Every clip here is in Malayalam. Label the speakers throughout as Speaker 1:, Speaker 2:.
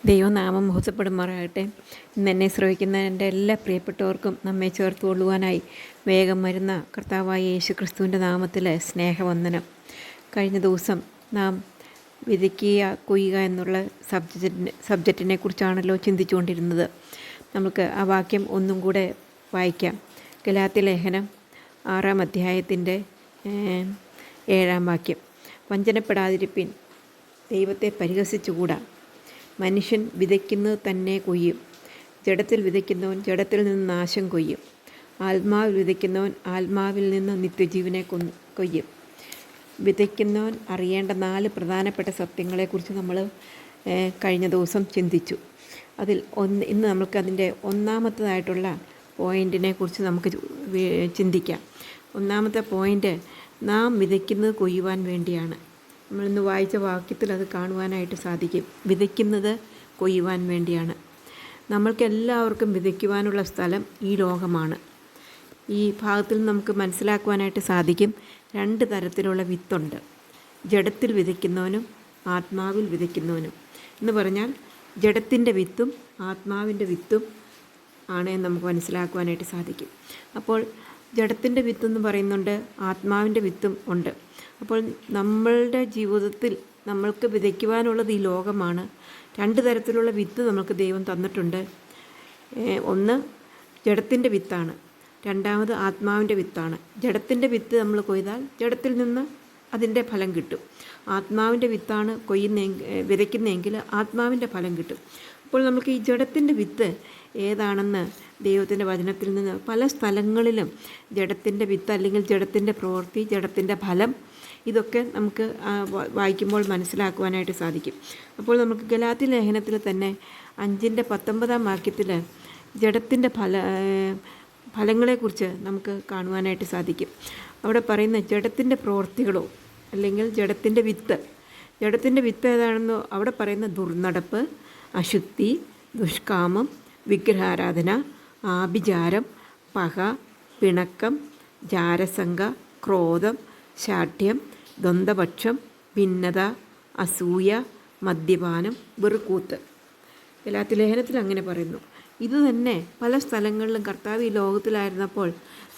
Speaker 1: ദൈവനാമം മോഹത്തപ്പെടുമാറാകട്ടെ. ഇന്ന് എന്നെ ശ്രവിക്കുന്ന എൻ്റെ എല്ലാ പ്രിയപ്പെട്ടവർക്കും നമ്മെ ചേർത്ത് കൊള്ളുവാനായി വേഗം വരുന്ന കർത്താവായ യേശു ക്രിസ്തുവിൻ്റെ നാമത്തിൽ സ്നേഹവന്ദനം. കഴിഞ്ഞ ദിവസം നാം വിതയ്ക്കുക കൊയ്യുക എന്നുള്ള സബ്ജക്റ്റിനെ കുറിച്ചാണല്ലോ ചിന്തിച്ചുകൊണ്ടിരുന്നത്. നമുക്ക് ആ വാക്യം ഒന്നും കൂടെ വായിക്കാം. ഗലാത്യ ലേഖനം 6-ാം അധ്യായത്തിൻ്റെ 7-ാം വാക്യം. വഞ്ചനപ്പെടാതിരിപ്പിൻ, ദൈവത്തെ പരിഹസിച്ചുകൂടാ. മനുഷ്യൻ വിതയ്ക്കുന്നത് തന്നെ കൊയ്യും. ജഡത്തിൽ വിതയ്ക്കുന്നവൻ ജഡത്തിൽ നിന്ന് നാശം കൊയ്യും. ആത്മാവിൽ വിതയ്ക്കുന്നവൻ ആത്മാവിൽ നിന്ന് നിത്യജീവനെ കൊയ്യും. വിതയ്ക്കുന്നവൻ അറിയേണ്ട 4 പ്രധാനപ്പെട്ട സത്യങ്ങളെക്കുറിച്ച് നമ്മൾ കഴിഞ്ഞ ദിവസം ചിന്തിച്ചു. ഇന്ന് നമുക്കതിൻ്റെ ഒന്നാമത്തേതായിട്ടുള്ള പോയിൻറ്റിനെ കുറിച്ച് നമുക്ക് ചിന്തിക്കാം. ഒന്നാമത്തെ പോയിൻ്റ്, നാം വിതയ്ക്കുന്നത് കൊയ്യുവാൻ വേണ്ടിയാണ്. നമ്മളിന്ന് വായിച്ച വാക്യത്തിൽ അത് കാണുവാനായിട്ട് സാധിക്കും. വിതയ്ക്കുന്നത് കൊയ്യുവാൻ വേണ്ടിയാണ്. നമ്മൾക്കെല്ലാവർക്കും വിതയ്ക്കുവാനുള്ള സ്ഥലം ഈ ലോകമാണ്. ഈ ഭാഗത്തിൽ നമുക്ക് മനസ്സിലാക്കുവാനായിട്ട് സാധിക്കും, 2 തരത്തിലുള്ള വിത്തുണ്ട്. ജഡത്തിൽ വിതയ്ക്കുന്നവനും ആത്മാവിൽ വിതയ്ക്കുന്നവനും എന്ന് പറഞ്ഞാൽ ജഡത്തിൻ്റെ വിത്തും ആത്മാവിൻ്റെ വിത്തും ആണ് നമുക്ക് മനസ്സിലാക്കുവാനായിട്ട് സാധിക്കും. അപ്പോൾ ജഡത്തിൻ്റെ വിത്തെന്ന് പറയുന്നുണ്ട്, ആത്മാവിൻ്റെ വിത്തും ഉണ്ട്. അപ്പോൾ നമ്മളുടെ ജീവിതത്തിൽ നമ്മൾക്ക് വിതയ്ക്കുവാനുള്ളത് ഈ ലോകമാണ്. 2 തരത്തിലുള്ള വിത്ത് നമുക്ക് ദൈവം തന്നിട്ടുണ്ട്. ഒന്ന് ജഡത്തിൻ്റെ വിത്താണ്, രണ്ടാമത് ആത്മാവിൻ്റെ വിത്താണ്. ജഡത്തിൻ്റെ വിത്ത് നമ്മൾ കൊയ്താൽ ജഡത്തിൽ നിന്ന് അതിൻ്റെ ഫലം കിട്ടും. ആത്മാവിൻ്റെ വിത്താണ് വിതയ്ക്കുന്നതെങ്കിൽ ആത്മാവിൻ്റെ ഫലം കിട്ടും. അപ്പോൾ നമുക്ക് ഈ ജഡത്തിൻ്റെ വിത്ത് ഏതാണെന്ന് ദൈവത്തിൻ്റെ വചനത്തിൽ നിന്ന് പല സ്ഥലങ്ങളിലും ജഡത്തിൻ്റെ വിത്ത് അല്ലെങ്കിൽ ജഡത്തിൻ്റെ പ്രവൃത്തി, ജഡത്തിൻ്റെ ഫലം, ഇതൊക്കെ നമുക്ക് വായിക്കുമ്പോൾ മനസ്സിലാക്കുവാനായിട്ട് സാധിക്കും. അപ്പോൾ നമുക്ക് ഗലാത്യ ലേഖനത്തിൽ തന്നെ 5-19 വാക്യത്തിൽ ജഡത്തിൻ്റെ ഫലങ്ങളെക്കുറിച്ച് നമുക്ക് കാണുവാനായിട്ട് സാധിക്കും. അവിടെ പറയുന്ന ജഡത്തിൻ്റെ പ്രവൃത്തികളോ അല്ലെങ്കിൽ ജഡത്തിൻ്റെ വിത്ത് ഏതാണെന്നോ അവിടെ പറയുന്ന ദുർനടപ്പ്, അശുദ്ധി, ദുഷ്കാമം, വിഗ്രഹാരാധന, ആഭിചാരം, പക, പിണക്കം, ജാരസംഘ, ക്രോധം, ശാഠ്യം, ദ്വന്ദ്വപക്ഷം, ഭിന്നത, അസൂയ, മദ്യപാനം, വെറുക്കൂത്ത്. ഗലാത്യ ലേഖനത്തിൽ അങ്ങനെ പറയുന്നു. ഇത് തന്നെ പല സ്ഥലങ്ങളിലും കർത്താവ് ഈ ലോകത്തിലായിരുന്നപ്പോൾ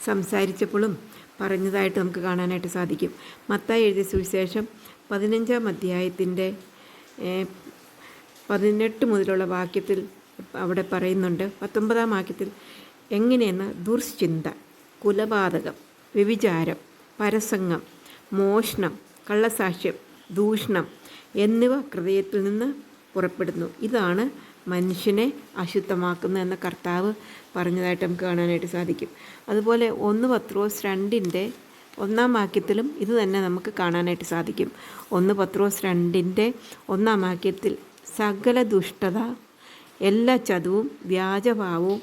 Speaker 1: സംസാരിച്ചപ്പോഴും പറഞ്ഞതായിട്ട് നമുക്ക് കാണാനായിട്ട് സാധിക്കും. മത്തായി എഴുതിയ സുവിശേഷം 15-ാം അധ്യായത്തിൻ്റെ 18 മുതലുള്ള വാക്യത്തിൽ അവിടെ പറയുന്നുണ്ട്. 19-ാം വാക്യത്തിൽ എങ്ങനെയെന്ന് ദുർചിന്ത, കുലപാതകം, വ്യഭിചാരം, പരസംഗം, മോഷണം, കള്ളസാക്ഷ്യം, ദൂഷണം എന്നിവ ഹൃദയത്തിൽ നിന്ന് പുറപ്പെടുന്നു. ഇതാണ് മനുഷ്യനെ അശുദ്ധമാക്കുന്നതെന്ന് കർത്താവ് പറഞ്ഞതായിട്ട് നമുക്ക് കാണാനായിട്ട് സാധിക്കും. അതുപോലെ 1 പത്രോസ് 2-ന്റെ 1-ാം വാക്യത്തിലും ഇത് തന്നെ നമുക്ക് കാണാനായിട്ട് സാധിക്കും. 1 പത്രോസ് 2-ന്റെ 1-ാം വാക്യത്തിൽ സകല ദുഷ്ടത, എല്ലാ ചതുവും, വ്യാജഭാവവും,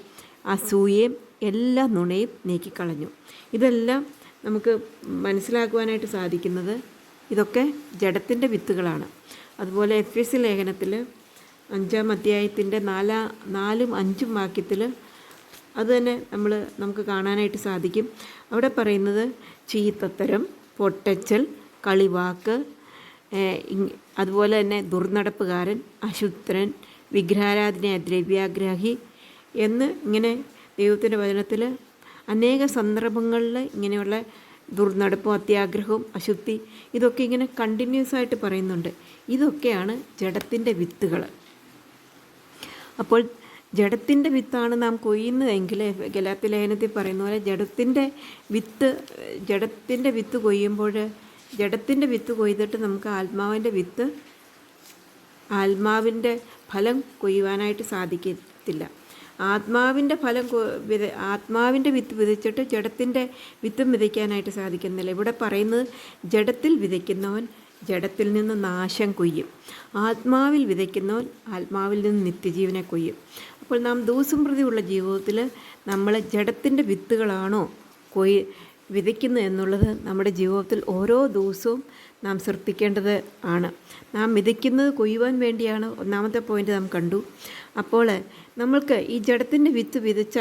Speaker 1: അസൂയയും, എല്ലാ നുണയും നീക്കിക്കളഞ്ഞു. ഇതെല്ലാം നമുക്ക് മനസ്സിലാക്കുവാനായിട്ട് സാധിക്കുന്നത് ഇതൊക്കെ ജഡത്തിൻ്റെ വിത്തുകളാണ്. അതുപോലെ എഫെസ്യ ലേഖനത്തിൽ 5-ാം അധ്യായത്തിൻ്റെ 4-5 വാക്യത്തിൽ അത് തന്നെ നമുക്ക് കാണാനായിട്ട് സാധിക്കും. അവിടെ പറയുന്നത് ചീത്തത്തരം, പൊട്ടച്ചൽ, കളിവാക്ക്, അതുപോലെ തന്നെ ദുർനടപ്പുകാരൻ, അശുദ്ധൻ, വിഗ്രഹാരാധന, ദ്രവ്യാഗ്രഹി എന്ന് ഇങ്ങനെ ദൈവത്തിൻ്റെ വചനത്തിൽ അനേക സന്ദർഭങ്ങളിൽ ഇങ്ങനെയുള്ള ദുർനടപ്പും അത്യാഗ്രഹവും അശുദ്ധി ഇതൊക്കെ ഇങ്ങനെ കണ്ടിന്യൂസ് ആയിട്ട് പറയുന്നുണ്ട്. ഇതൊക്കെയാണ് ജഡത്തിൻ്റെ വിത്തുകൾ. അപ്പോൾ ജഡത്തിൻ്റെ വിത്താണ് നാം കൊയ്യുന്നതെങ്കിൽ ഗലാത്യ ലേഖനത്തിൽ പറയുന്ന പോലെ ജഡത്തിൻ്റെ വിത്ത് കൊയ്യുമ്പോൾ ജഡത്തിൻ്റെ വിത്ത് കൊയ്തിട്ട് നമുക്ക് ആത്മാവിൻ്റെ ഫലം കൊയ്യുവാനായിട്ട് സാധിക്കത്തില്ല. ആത്മാവിൻ്റെ വിത്ത് വിതച്ചിട്ട് ജഡത്തിൻ്റെ വിത്തും വിതയ്ക്കാനായിട്ട് സാധിക്കുന്നില്ല. ഇവിടെ പറയുന്നത് ജഡത്തിൽ വിതയ്ക്കുന്നവൻ ജഡത്തിൽ നിന്ന് നാശം കൊയ്യും, ആത്മാവിൽ വിതയ്ക്കുന്നവൻ ആത്മാവിൽ നിന്ന് നിത്യജീവനെ കൊയ്യും. അപ്പോൾ നാം ദിവസം പ്രതിയുള്ള ജീവിതത്തിൽ നമ്മൾ ജഡത്തിൻ്റെ വിത്തുകളാണോ വിതയ്ക്കുന്നത് എന്നുള്ളത് നമ്മുടെ ജീവിതത്തിൽ ഓരോ ദിവസവും നാം ശ്രദ്ധിക്കേണ്ടത് ആണ്. നാം വിതയ്ക്കുന്നത് കൊയ്യുവാൻ വേണ്ടിയാണ്. ഒന്നാമത്തെ പോയിൻ്റ് നാം കണ്ടു. അപ്പോൾ നമ്മൾക്ക് ഈ ജഡത്തിൻ്റെ വിത്ത് വിതച്ച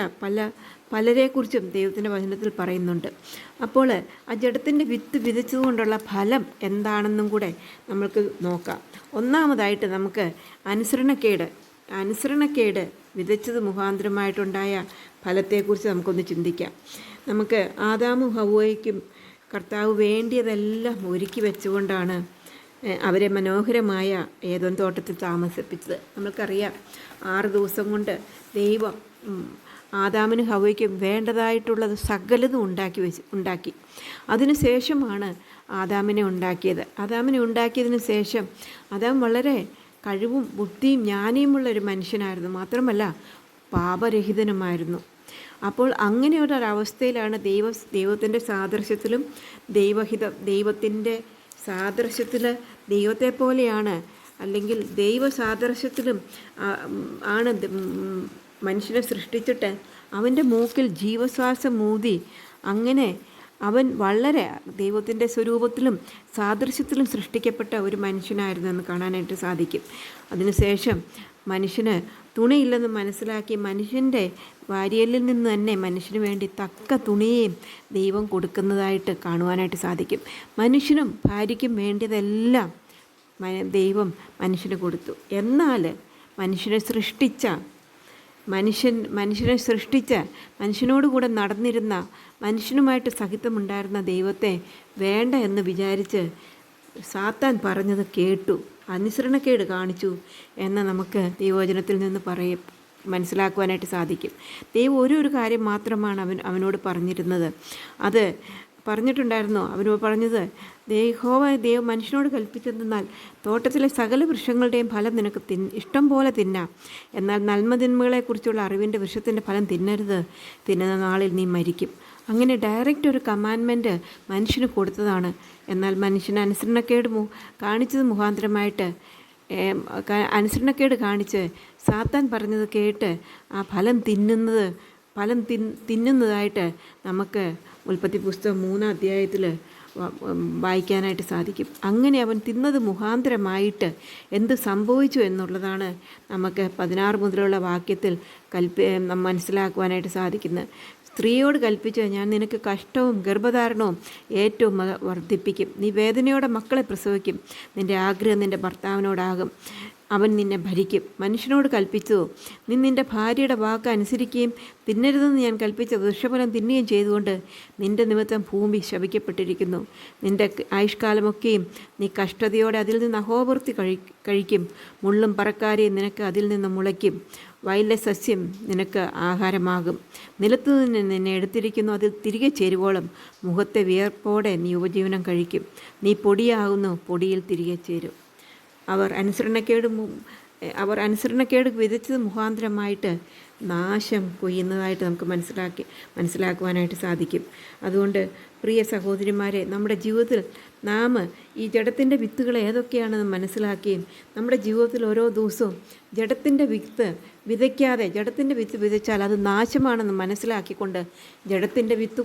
Speaker 1: പലരെക്കുറിച്ചും ദൈവത്തിൻ്റെ വചനത്തിൽ പറയുന്നുണ്ട്. അപ്പോൾ ആ ജഡത്തിൻ്റെ വിത്ത് വിതച്ചതുകൊണ്ടുള്ള ഫലം എന്താണെന്നും കൂടെ നമ്മൾക്ക് നോക്കാം. ഒന്നാമതായിട്ട് നമുക്ക് അനുസരണക്കേട് അനുസരണക്കേട് വിതച്ചത് മുഖാന്തരമായിട്ടുണ്ടായ ഫലത്തെക്കുറിച്ച് നമുക്കൊന്ന് ചിന്തിക്കാം. നമുക്ക് ആദാമും ഹവ്വയ്ക്കും കർത്താവ് വേണ്ടിയതെല്ലാം ഒരുക്കി വെച്ചുകൊണ്ടാണ് അവരെ മനോഹരമായ ഏദോം തോട്ടത്തിൽ താമസിപ്പിച്ചത്. നമ്മൾക്കറിയാം 6 ദിവസം കൊണ്ട് ദൈവം ആദാമിനും ഹവ്വയ്ക്കും വേണ്ടതായിട്ടുള്ളത് സകലതും ഉണ്ടാക്കി. അതിനുശേഷമാണ് ആദാമിനെ ഉണ്ടാക്കിയത്. ആദാമിനെ ഉണ്ടാക്കിയതിന് ശേഷം ആദാം വളരെ കഴിവും ബുദ്ധിയും ജ്ഞാനിയുമുള്ള ഒരു മനുഷ്യനായിരുന്നു. മാത്രമല്ല പാപരഹിതനുമായിരുന്നു. അപ്പോൾ അങ്ങനെ ഒരവസ്ഥയിലാണ് ദൈവത്തിൻ്റെ സാദൃശ്യത്തിലും ദൈവത്തിൻ്റെ സാദൃശ്യത്തിൽ ദൈവത്തെ പോലെയാണ്, അല്ലെങ്കിൽ ദൈവ സാദൃശ്യത്തിലും ആണ് മനുഷ്യനെ സൃഷ്ടിച്ചിട്ട് അവൻ്റെ മൂക്കിൽ ജീവശ്വാസം ഊതി അങ്ങനെ അവൻ വളരെ ദൈവത്തിൻ്റെ സ്വരൂപത്തിലും സാദൃശ്യത്തിലും സൃഷ്ടിക്കപ്പെട്ട ഒരു മനുഷ്യനായിരുന്നു എന്ന് കാണാനായിട്ട് സാധിക്കും. അതിനുശേഷം മനുഷ്യന് തുണിയില്ലെന്ന് മനസ്സിലാക്കി മനുഷ്യൻ്റെ വാരിയലിൽ നിന്ന് തന്നെ മനുഷ്യന് വേണ്ടി തക്ക തുണിയെയും ദൈവം കൊടുക്കുന്നതായിട്ട് കാണുവാനായിട്ട് സാധിക്കും. മനുഷ്യനും ഭാര്യയ്ക്കും വേണ്ടിയതെല്ലാം ദൈവം മനുഷ്യന് കൊടുത്തു. എന്നാൽ മനുഷ്യനെ സൃഷ്ടിച്ച മനുഷ്യനോടുകൂടെ നടന്നിരുന്ന മനുഷ്യനുമായിട്ട് സഹിതമുണ്ടായിരുന്ന ദൈവത്തെ വേണ്ട എന്ന് വിചാരിച്ച് സാത്താൻ പറഞ്ഞത് കേട്ടു, അനുസരണക്കേട് കാണിച്ചു എന്ന് നമുക്ക് ദൈവവചനത്തിൽ നിന്ന് മനസ്സിലാക്കുവാനായിട്ട് സാധിക്കും. ദൈവം ഒരു കാര്യം മാത്രമാണ് അവനോട് പറഞ്ഞിരുന്നത്. അത് പറഞ്ഞിട്ടുണ്ടായിരുന്നു. അവനോട് പറഞ്ഞത്, ദൈവം മനുഷ്യനോട് കൽപ്പിച്ചെന്നാൽ തോട്ടത്തിലെ സകല വൃക്ഷങ്ങളുടെയും ഫലം നിനക്ക് ഇഷ്ടം പോലെ തിന്നാം, എന്നാൽ നന്മതിന്മകളെക്കുറിച്ചുള്ള അറിവിൻ്റെ വൃക്ഷത്തിൻ്റെ ഫലം തിന്നരുത്, തിന്നുന്ന നാളിൽ നീ മരിക്കും. അങ്ങനെ ഡയറക്റ്റ് ഒരു കമാൻഡ്മെൻറ്റ് മനുഷ്യന് കൊടുത്തതാണ്. എന്നാൽ മനുഷ്യന് അനുസരണക്കേട് കാണിച്ചത് മുഖാന്തരമായിട്ട് അനുസരണക്കേട് കാണിച്ച് സാത്താൻ പറഞ്ഞത് കേട്ട് ആ ഫലം തിന്നുന്നതായിട്ട് നമുക്ക് ഉൽപ്പത്തി പുസ്തകം 3-ാം അധ്യായത്തിൽ വായിക്കാനായിട്ട് സാധിക്കും. അങ്ങനെ അവൻ തിന്നത് മുഖാന്തരമായിട്ട് എന്ത് സംഭവിച്ചു എന്നുള്ളതാണ് നമുക്ക് 16 മുതലുള്ള വാക്യത്തിൽ മനസ്സിലാക്കുവാനായിട്ട് സാധിക്കുന്നത്. സ്ത്രീയോട് കൽപ്പിച്ച്, ഞാൻ നിനക്ക് കഷ്ടവും ഗർഭധാരണവും ഏറ്റവും വർദ്ധിപ്പിക്കും, നീ വേദനയോടെ മക്കളെ പ്രസവിക്കും, നിൻ്റെ ആഗ്രഹം നിൻ്റെ ഭർത്താവിനോടാകും, അവൻ നിന്നെ ഭരിക്കും. മനുഷ്യനോട് കൽപ്പിച്ചു, നീ നിൻ്റെ ഭാര്യയുടെ വാക്ക് അനുസരിക്കുകയും തിന്നരുതെന്ന് ഞാൻ കൽപ്പിച്ച വൃക്ഷഫലം തിന്നുകയും ചെയ്തുകൊണ്ട് നിൻ്റെ നിമിത്തം ഭൂമി ശപിക്കപ്പെട്ടിരിക്കുന്നു. നിൻ്റെ ആയുഷ്കാലമൊക്കെയും നീ കഷ്ടതയോടെ അതിൽ നിന്ന് അഹോവൃത്തി കഴിക്കും. മുള്ളും പറക്കാരിയും നിനക്ക് അതിൽ നിന്ന് മുളയ്ക്കും. വയലിലെ സസ്യം നിനക്ക് ആഹാരമാകും. നിലത്തു നിന്ന് നിന്നെ എടുത്തിരിക്കുന്നു, അതിൽ തിരികെ ചേരുവോളം മുഖത്തെ വിയർപ്പോടെ നീ ഉപജീവനം കഴിക്കും. നീ പൊടിയാകുന്നു, പൊടിയിൽ തിരികെ ചേരും. അവർ അനുസരണക്കേട് വിതച്ചത് മുഖാന്തരമായിട്ട് നാശം കൊയ്യുന്നതായിട്ട് നമുക്ക് മനസ്സിലാക്കുവാനായിട്ട് സാധിക്കും. അതുകൊണ്ട് പ്രിയ സഹോദരിമാരെ, നമ്മുടെ ജീവിതത്തിൽ നാം ഈ ജഡത്തിൻ്റെ വിത്തുകൾ ഏതൊക്കെയാണെന്ന് മനസ്സിലാക്കുകയും നമ്മുടെ ജീവിതത്തിൽ ഓരോ ദിവസവും ജഡത്തിൻ്റെ വിത്ത് വിതച്ചാൽ അത് നാശമാണെന്ന് മനസ്സിലാക്കിക്കൊണ്ട് ജഡത്തിൻ്റെ വിത്ത്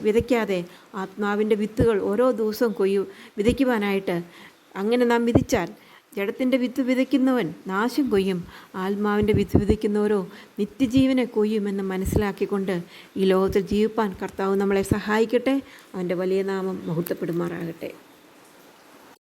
Speaker 1: വിതയ്ക്കാതെ ആത്മാവിൻ്റെ വിത്തുകൾ ഓരോ ദിവസവും വിതയ്ക്കുവാനായിട്ട് അങ്ങനെ നാം വിധിച്ചാൽ ജഡത്തിൻ്റെ വിത്ത് വിതയ്ക്കുന്നവൻ നാശം കൊയ്യും, ആത്മാവിൻ്റെ വിത്ത് വിതയ്ക്കുന്നവരോ നിത്യജീവനെ കൊയ്യുമെന്ന് മനസ്സിലാക്കിക്കൊണ്ട് ഈ ലോകത്തിൽ ജീവിപ്പാൻ കർത്താവ് നമ്മളെ സഹായിക്കട്ടെ. അവൻ്റെ വലിയ നാമം മഹത്വപ്പെടുമാറാകട്ടെ.